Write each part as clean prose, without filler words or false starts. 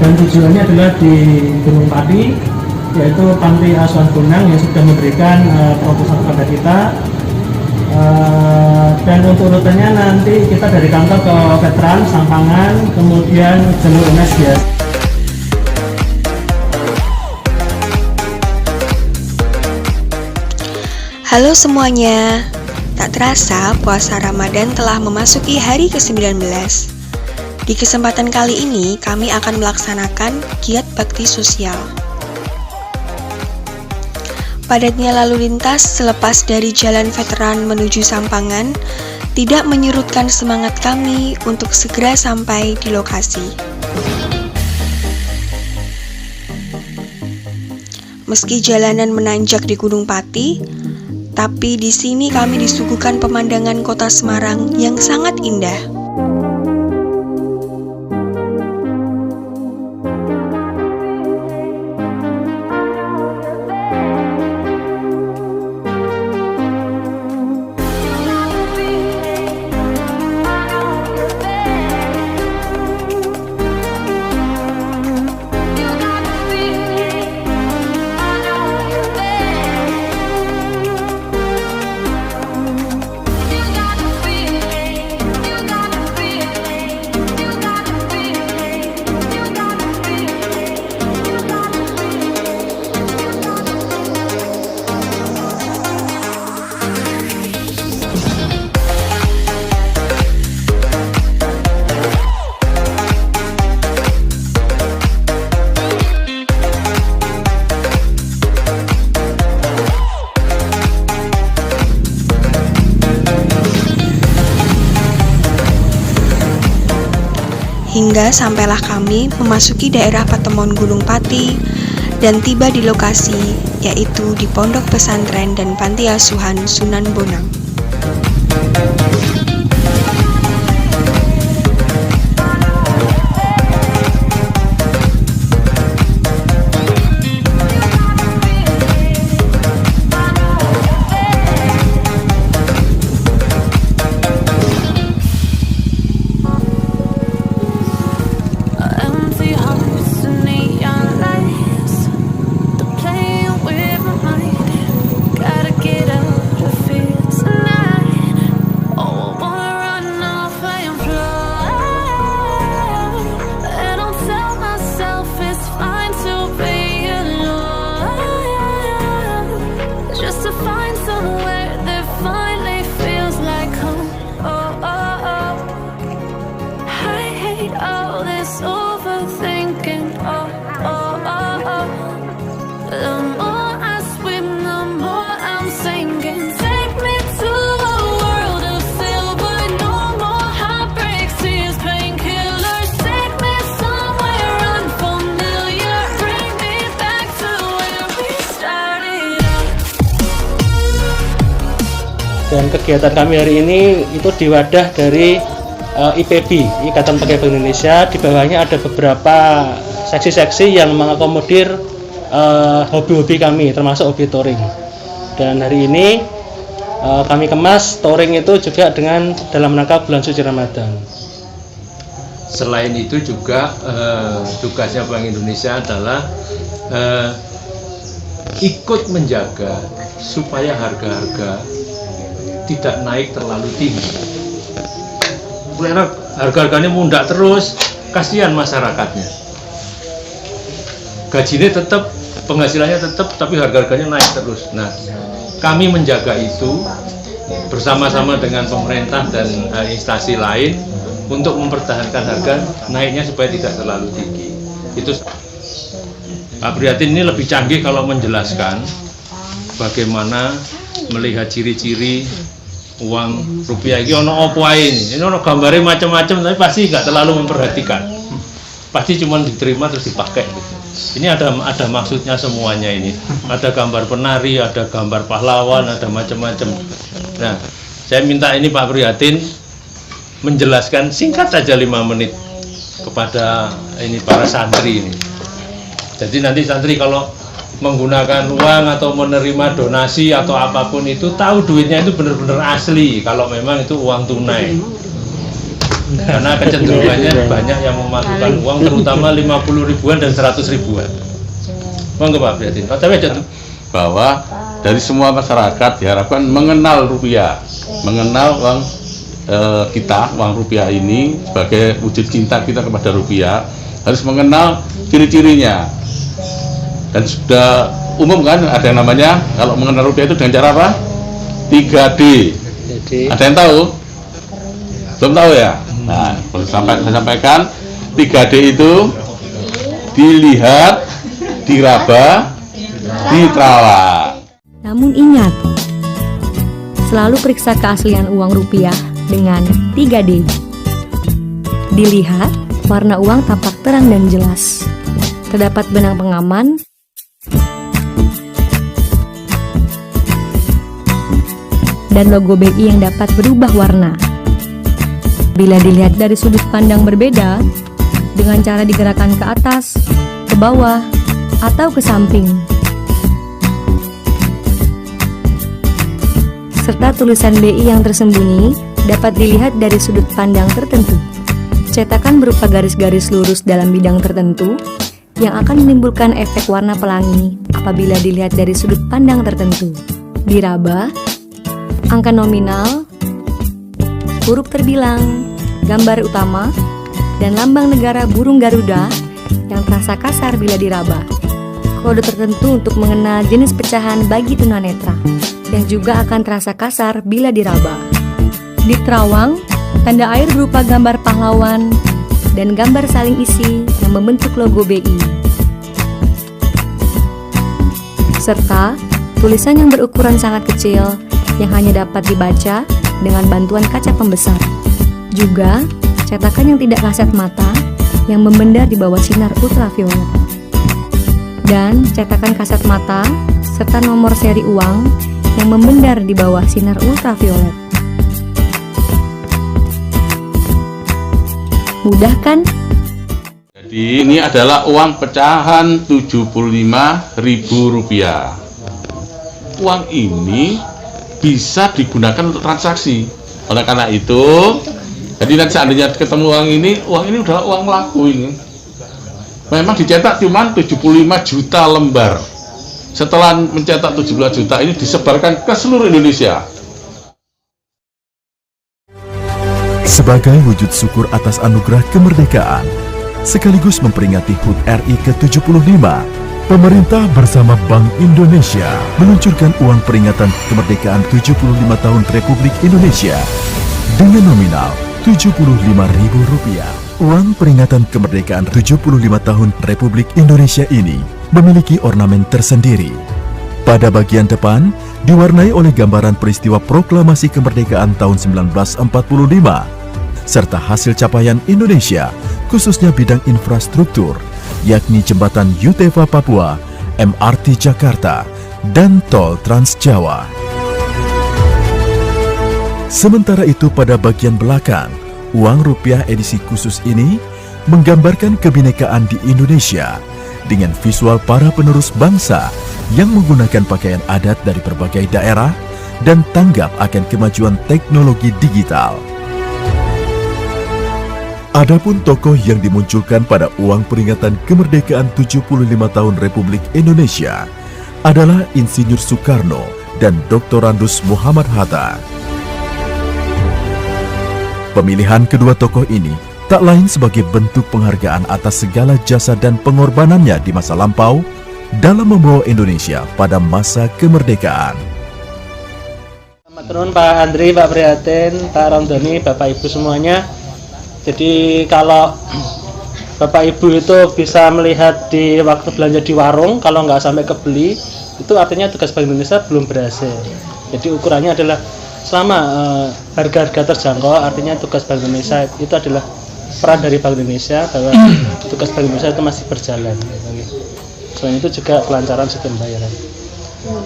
dan tujuannya adalah di Gunung Pati, yaitu Panti Asuhan Bonang yang sudah memberikan proposal kepada kita. Dan untuk rutenya nanti kita dari kantor ke Veteran, Sampangan, kemudian jalur UNES biasa. Halo semuanya, tak terasa puasa Ramadan telah memasuki hari ke-19. Di kesempatan kali ini kami akan melaksanakan giat bakti sosial. Padatnya lalu lintas selepas dari Jalan Veteran menuju Sampangan tidak menyurutkan semangat kami untuk segera sampai di lokasi. Meski jalanan menanjak di Gunung Pati, tapi di sini kami disuguhkan pemandangan kota Semarang yang sangat indah. Hingga sampailah kami memasuki daerah pertemuan Gunung Pati dan tiba di lokasi, yaitu di Pondok Pesantren dan Panti Asuhan Sunan Bonang. Dan kegiatan kami hari ini itu di wadah dari IPB, Ikatan Pegawai Indonesia. Di bawahnya ada beberapa seksi-seksi yang mengakomodir hobi-hobi kami, termasuk hobi touring. Dan hari ini kami kemas touring itu juga dengan dalam rangka bulan suci Ramadan. Selain itu juga tugasnya Bank Indonesia adalah ikut menjaga supaya harga-harga tidak naik terlalu tinggi. Karena harga-harganya mundak terus, kasihan masyarakatnya. Gajinya tetap, penghasilannya tetap, tapi harga-harganya naik terus. Nah, kami menjaga itu bersama-sama dengan pemerintah dan instansi lain untuk mempertahankan harga naiknya supaya tidak terlalu tinggi. Itu Pak Prihatin ini lebih canggih kalau menjelaskan bagaimana melihat ciri-ciri uang rupiah ini ono apa ini ono gambarnya macam-macam, tapi pasti nggak terlalu memperhatikan, pasti cuma diterima terus dipakai gitu. Ini ada maksudnya semuanya ini, ada gambar penari, ada gambar pahlawan, ada macam-macam. Nah, saya minta ini Pak Prihatin menjelaskan singkat saja 5 menit kepada ini para santri ini. Jadi nanti santri kalau menggunakan uang atau menerima donasi atau apapun itu tahu duitnya itu benar-benar asli kalau memang itu uang tunai. karena kecenderungannya banyak yang memasukkan uang, terutama 50 ribuan dan 100 ribuan. Monggo Pak Prihatin. Pak tapi aja bahwa dari semua masyarakat diharapkan mengenal rupiah, mengenal uang kita, uang rupiah ini sebagai wujud cinta kita kepada rupiah, harus mengenal ciri-cirinya. Dan sudah umum kan ada yang namanya kalau mengenal rupiah itu dengan cara apa? 3D. Jadi Ada yang tahu? Belum tahu ya? Nah, saya sampaikan 3D itu dilihat, diraba, diterawang. Namun ingat, selalu periksa keaslian uang rupiah dengan 3D. Dilihat, warna uang tampak terang dan jelas. Terdapat benang pengaman, dan logo BI yang dapat berubah warna. Bila dilihat dari sudut pandang berbeda, dengan cara digerakkan ke atas, ke bawah, atau ke samping, serta tulisan BI yang tersembunyi dapat dilihat dari sudut pandang tertentu. Cetakan berupa garis-garis lurus dalam bidang tertentu yang akan menimbulkan efek warna pelangi apabila dilihat dari sudut pandang tertentu. Diraba, angka nominal, huruf terbilang, gambar utama, dan lambang negara burung Garuda yang terasa kasar bila diraba. Kode tertentu untuk mengenal jenis pecahan bagi tunanetra yang juga akan terasa kasar bila diraba. Di terawang, tanda air berupa gambar pahlawan dan gambar saling isi yang membentuk logo BI. Serta tulisan yang berukuran sangat kecil yang hanya dapat dibaca dengan bantuan kaca pembesar. Juga cetakan yang tidak kasat mata yang membendar di bawah sinar ultraviolet. Dan cetakan kasat mata serta nomor seri uang yang membendar di bawah sinar ultraviolet. Mudah kan? Jadi ini adalah uang pecahan Rp75.000. Uang ini bisa digunakan untuk transaksi. Oleh karena itu, jadi nanti seandainya ketemu uang ini udah uang laku ini. Memang dicetak cuma 75 juta lembar. Setelah mencetak 17 juta ini disebarkan ke seluruh Indonesia. Sebagai wujud syukur atas anugerah kemerdekaan, sekaligus memperingati HUT RI ke-75, pemerintah bersama Bank Indonesia meluncurkan uang peringatan kemerdekaan 75 tahun Republik Indonesia dengan nominal Rp75.000. Uang peringatan kemerdekaan 75 tahun Republik Indonesia ini memiliki ornamen tersendiri. Pada bagian depan diwarnai oleh gambaran peristiwa proklamasi kemerdekaan tahun 1945 serta hasil capaian Indonesia khususnya bidang infrastruktur, yakni jembatan Yutefa Papua, MRT Jakarta, dan Tol Trans Jawa. Sementara itu pada bagian belakang, uang rupiah edisi khusus ini menggambarkan kebinekaan di Indonesia dengan visual para penerus bangsa yang menggunakan pakaian adat dari berbagai daerah dan tanggap akan kemajuan teknologi digital. Adapun tokoh yang dimunculkan pada uang peringatan kemerdekaan 75 tahun Republik Indonesia adalah Insinyur Soekarno dan Dr. Randus Muhammad Hatta. Pemilihan kedua tokoh ini tak lain sebagai bentuk penghargaan atas segala jasa dan pengorbanannya di masa lampau dalam membawa Indonesia pada masa kemerdekaan. Selamat turun Pak Andri, Pak Prihatin, Pak Ramdhani, Bapak Ibu semuanya. Jadi kalau Bapak Ibu itu bisa melihat di waktu belanja di warung, kalau nggak sampai kebeli, itu artinya tugas Bank Indonesia belum berhasil. Jadi ukurannya adalah selama harga-harga terjangkau, artinya tugas Bank Indonesia itu adalah peran dari Bank Indonesia bahwa tugas Bank Indonesia itu masih berjalan. Selain itu juga kelancaran sistem pembayaran.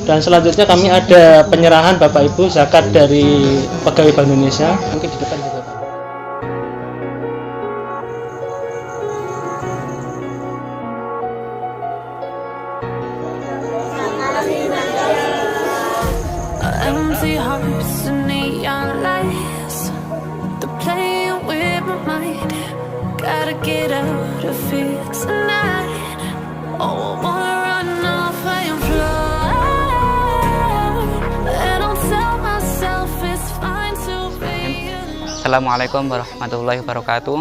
Dan selanjutnya kami ada penyerahan Bapak Ibu zakat dari pegawai Bank Indonesia. Mungkin di depan juga Pak. Empty hearts and neon lights, they're playing with my mind. Gotta get out of here tonight. Oh, I wanna run off and fly. And I'll tell myself it's fine to be alone. Assalamualaikum warahmatullahi wabarakatuh.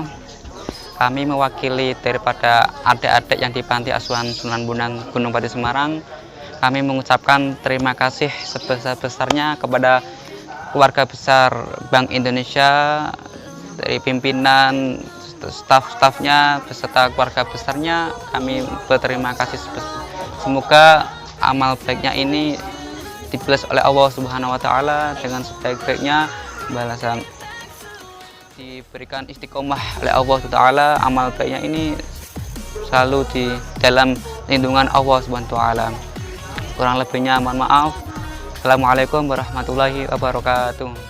Kami mewakili daripada adik-adik yang di Panti Asuhan Sunan Bonang Gunung Pati Semarang. Kami mengucapkan terima kasih sebesar-besarnya kepada keluarga besar Bank Indonesia, dari pimpinan, staf-stafnya, beserta keluarga besarnya. Kami berterima kasih. Semoga amal baiknya ini dibalas oleh Allah Subhanahu wa Ta'ala dengan sebaik-baiknya balasan. Diberikan istiqomah oleh Allah Ta'ala, amal baiknya ini selalu di dalam lindungan Allah Subhanahu wa Ta'ala. Kurang lebihnya mohon maaf. Assalamualaikum warahmatullahi wabarakatuh.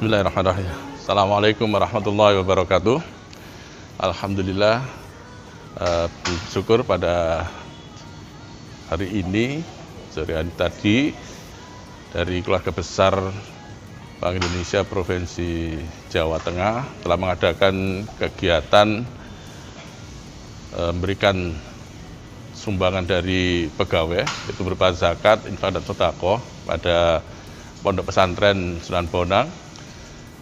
Bismillahirrahmanirrahim. Assalamualaikum warahmatullahi wabarakatuh. Alhamdulillah, bersyukur pada hari ini, sore hari tadi, dari keluarga besar Bank Indonesia Provinsi Jawa Tengah telah mengadakan kegiatan memberikan sumbangan dari pegawai, itu berupa zakat, infak, dan sedekah pada Pondok Pesantren Sunan Bonang.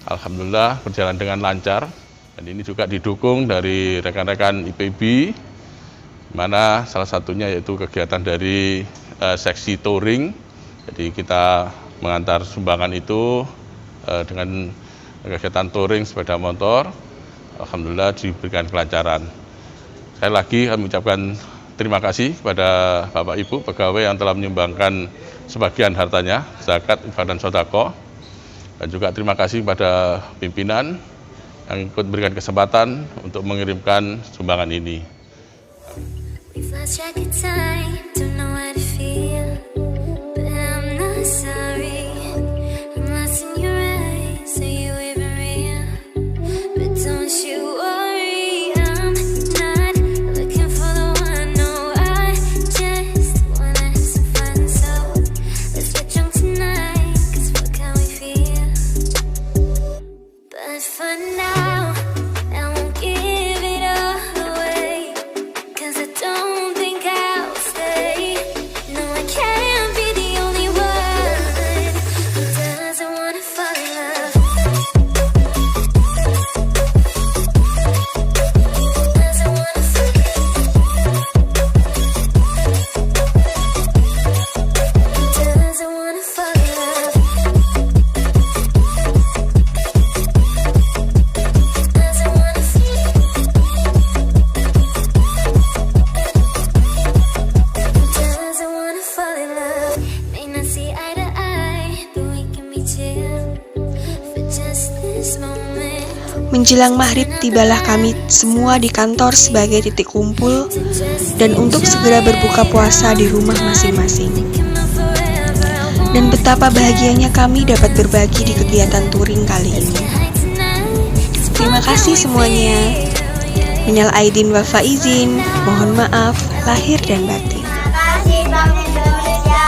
Alhamdulillah berjalan dengan lancar, dan ini juga didukung dari rekan-rekan IPB, mana salah satunya yaitu kegiatan dari seksi touring. Jadi kita mengantar sumbangan itu dengan kegiatan touring sepeda motor. Alhamdulillah diberikan kelancaran. Sekali lagi kami ucapkan terima kasih kepada Bapak Ibu pegawai yang telah menyumbangkan sebagian hartanya, zakat, infak, dan sedekah. Dan juga terima kasih kepada pimpinan yang ikut memberikan kesempatan untuk mengirimkan sumbangan ini. Menjelang maghrib tibalah kami semua di kantor sebagai titik kumpul dan untuk segera berbuka puasa di rumah masing-masing. Dan betapa bahagianya kami dapat berbagi di kegiatan touring kali ini. Terima kasih semuanya. Minal aidin wa faizin, mohon maaf lahir dan batin. Terima kasih Bank Indonesia.